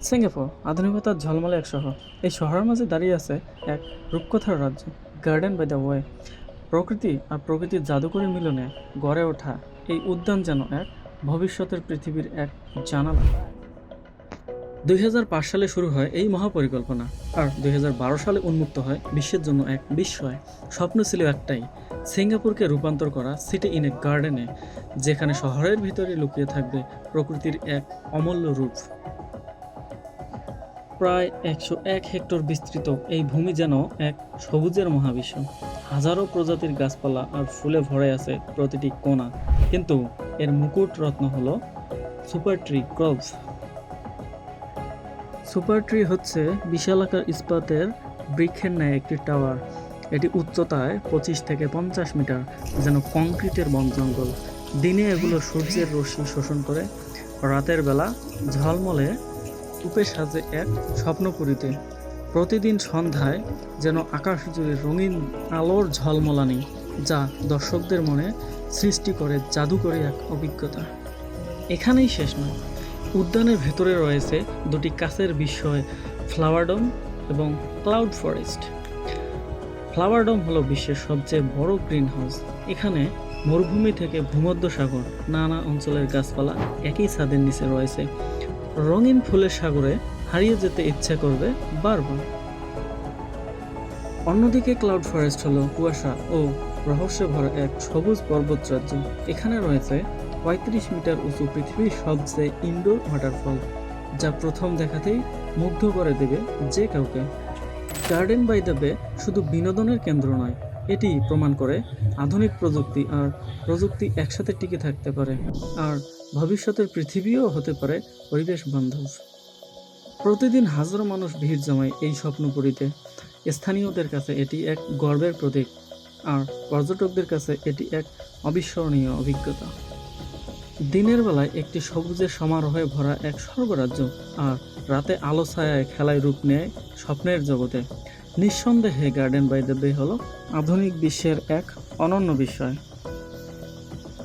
Singapore আধুনিকতার ঝলমলে এক শহর। এই শহরের মাঝে দাঁড়িয়ে আছে এক রূপকথার রাজ্য, গার্ডেন বাই দ্য ওয়ে। প্রকৃতি আর প্রকৃতির জাদুকরী মিলনে গড়ে ওঠা এই উদ্যান যেন এক ভবিষ্যতের পৃথিবীর এক জানালা। 2005 সালে শুরু হয় এই মহাপরিকল্পনা, আর 2012 সালে উন্মুক্ত হয় বিশ্বের জন্য এক বিস্ময়। স্বপ্ন ছিল একটাই, সিঙ্গাপুরকে রূপান্তর করা সিটি ইন এ গার্ডেনে, যেখানে শহরের ভিতরে লুকিয়ে থাকবে প্রকৃতির এক অমূল্য রূপ। প্রায় 101 হেক্টর বিস্তৃত এই ভূমি যেন এক সবুজের মহাবিশ্ব। হাজারো প্রজাতির গাছপালা আর ফুলে ভরে আছে প্রতিটি কোণা, কিন্তু এর মুকুট রত্ন হলো super tree Grove. Super tree হচ্ছে বিশালাকার ইস্পাতের বৃক্ষের ন্যায় একটি টাওয়ার। এটি উচ্চতায় 25 থেকে 50 মিটার, যেন কংক্রিটের বন জঙ্গল। দিনে এগুলো সূর্যের রশ্মি শোষণ করে, রাতের বেলা ঝলমলে রূপে সাজে এক স্বপ্নপুরীতে। প্রতিদিন সন্ধ্যায় যেন আকাশ জুড়ে রঙিন আলোর ঝলমলানি, যা দর্শকদের মনে সৃষ্টি করে জাদুকরী এক অভিজ্ঞতা। এখানেই শেষ নয়, উদ্যানের ভেতরে রয়েছে দুটি কাছের বিস্ময়, ফ্লাওয়ার ডোম এবং ক্লাউড ফরেস্ট। ফ্লাওয়ার ডোম হলো বিশ্বের সবচেয়ে বড় গ্রিন হাউস। এখানে মরুভূমি থেকে ভূমধ্যসাগর, নানা অঞ্চলের গাছপালা একই ছাদের নিচে রয়েছে। রঙিন ফুলের সাগরে হারিয়ে যেতে ইচ্ছে করবে বারবার। অন্যদিকে ক্লাউড ফরেস্ট হলো কুয়াশা ও রহস্যে ভরা এক সবুজ পর্বত রাজ্য। এখানে রয়েছে 35 মিটার উঁচু পৃথিবীর সবচেয়ে ইনডোর ওয়াটারফল, যা প্রথম দেখাতেই মুগ্ধ করে দেবে যে কাউকে। গার্ডেন বাই দ্য বে শুধু বিনোদনের কেন্দ্র নয়, এটি প্রমাণ করে আধুনিক প্রযুক্তি একসাথে টিকে থাকতে পারে, আর ভবিষ্যতের পৃথিবীও হতে পারে পরিবেশ বান্ধব। প্রতিদিন হাজারো মানুষ ভিড় জমায় এই স্বপ্নপুরীতে। স্থানীয়দের কাছে এটি এক গর্বের প্রতীক, আর পর্যটকদের কাছে এটি এক অবিস্মরণীয় অভিজ্ঞতা। দিনের বেলায় একটি সবুজের সমারোহে ভরা এক স্বর্গরাজ্য, আর রাতে আলো ছায়ায় খেলায় রূপ নেয় স্বপ্নের জগতে। নিঃসন্দেহে গার্ডেন বাই দ্য বে হলো আধুনিক বিশ্বের এক অনন্য বিস্ময়।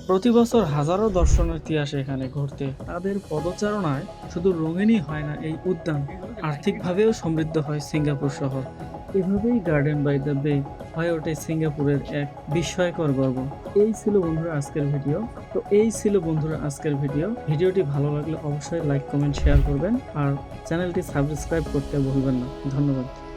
প্রতি বছর হাজারো দর্শনার্থী আসে এখানে ঘুরতে। তাদের পদচারণায় শুধু রঙিনই হয় না এই উদ্যান, আর্থিকভাবেও সমৃদ্ধ হয় সিঙ্গাপুর শহর। এভাবেই গার্ডেন বাই দ্য বে হয়ে ওঠে সিঙ্গাপুরের এক বিস্ময়কর গর্ব। এই ছিল বন্ধুরা আজকের ভিডিও। ভিডিওটি ভালো লাগলে অবশ্যই লাইক, কমেন্ট, শেয়ার করবেন, আর চ্যানেলটি সাবস্ক্রাইব করতে ভুলবেন না। ধন্যবাদ।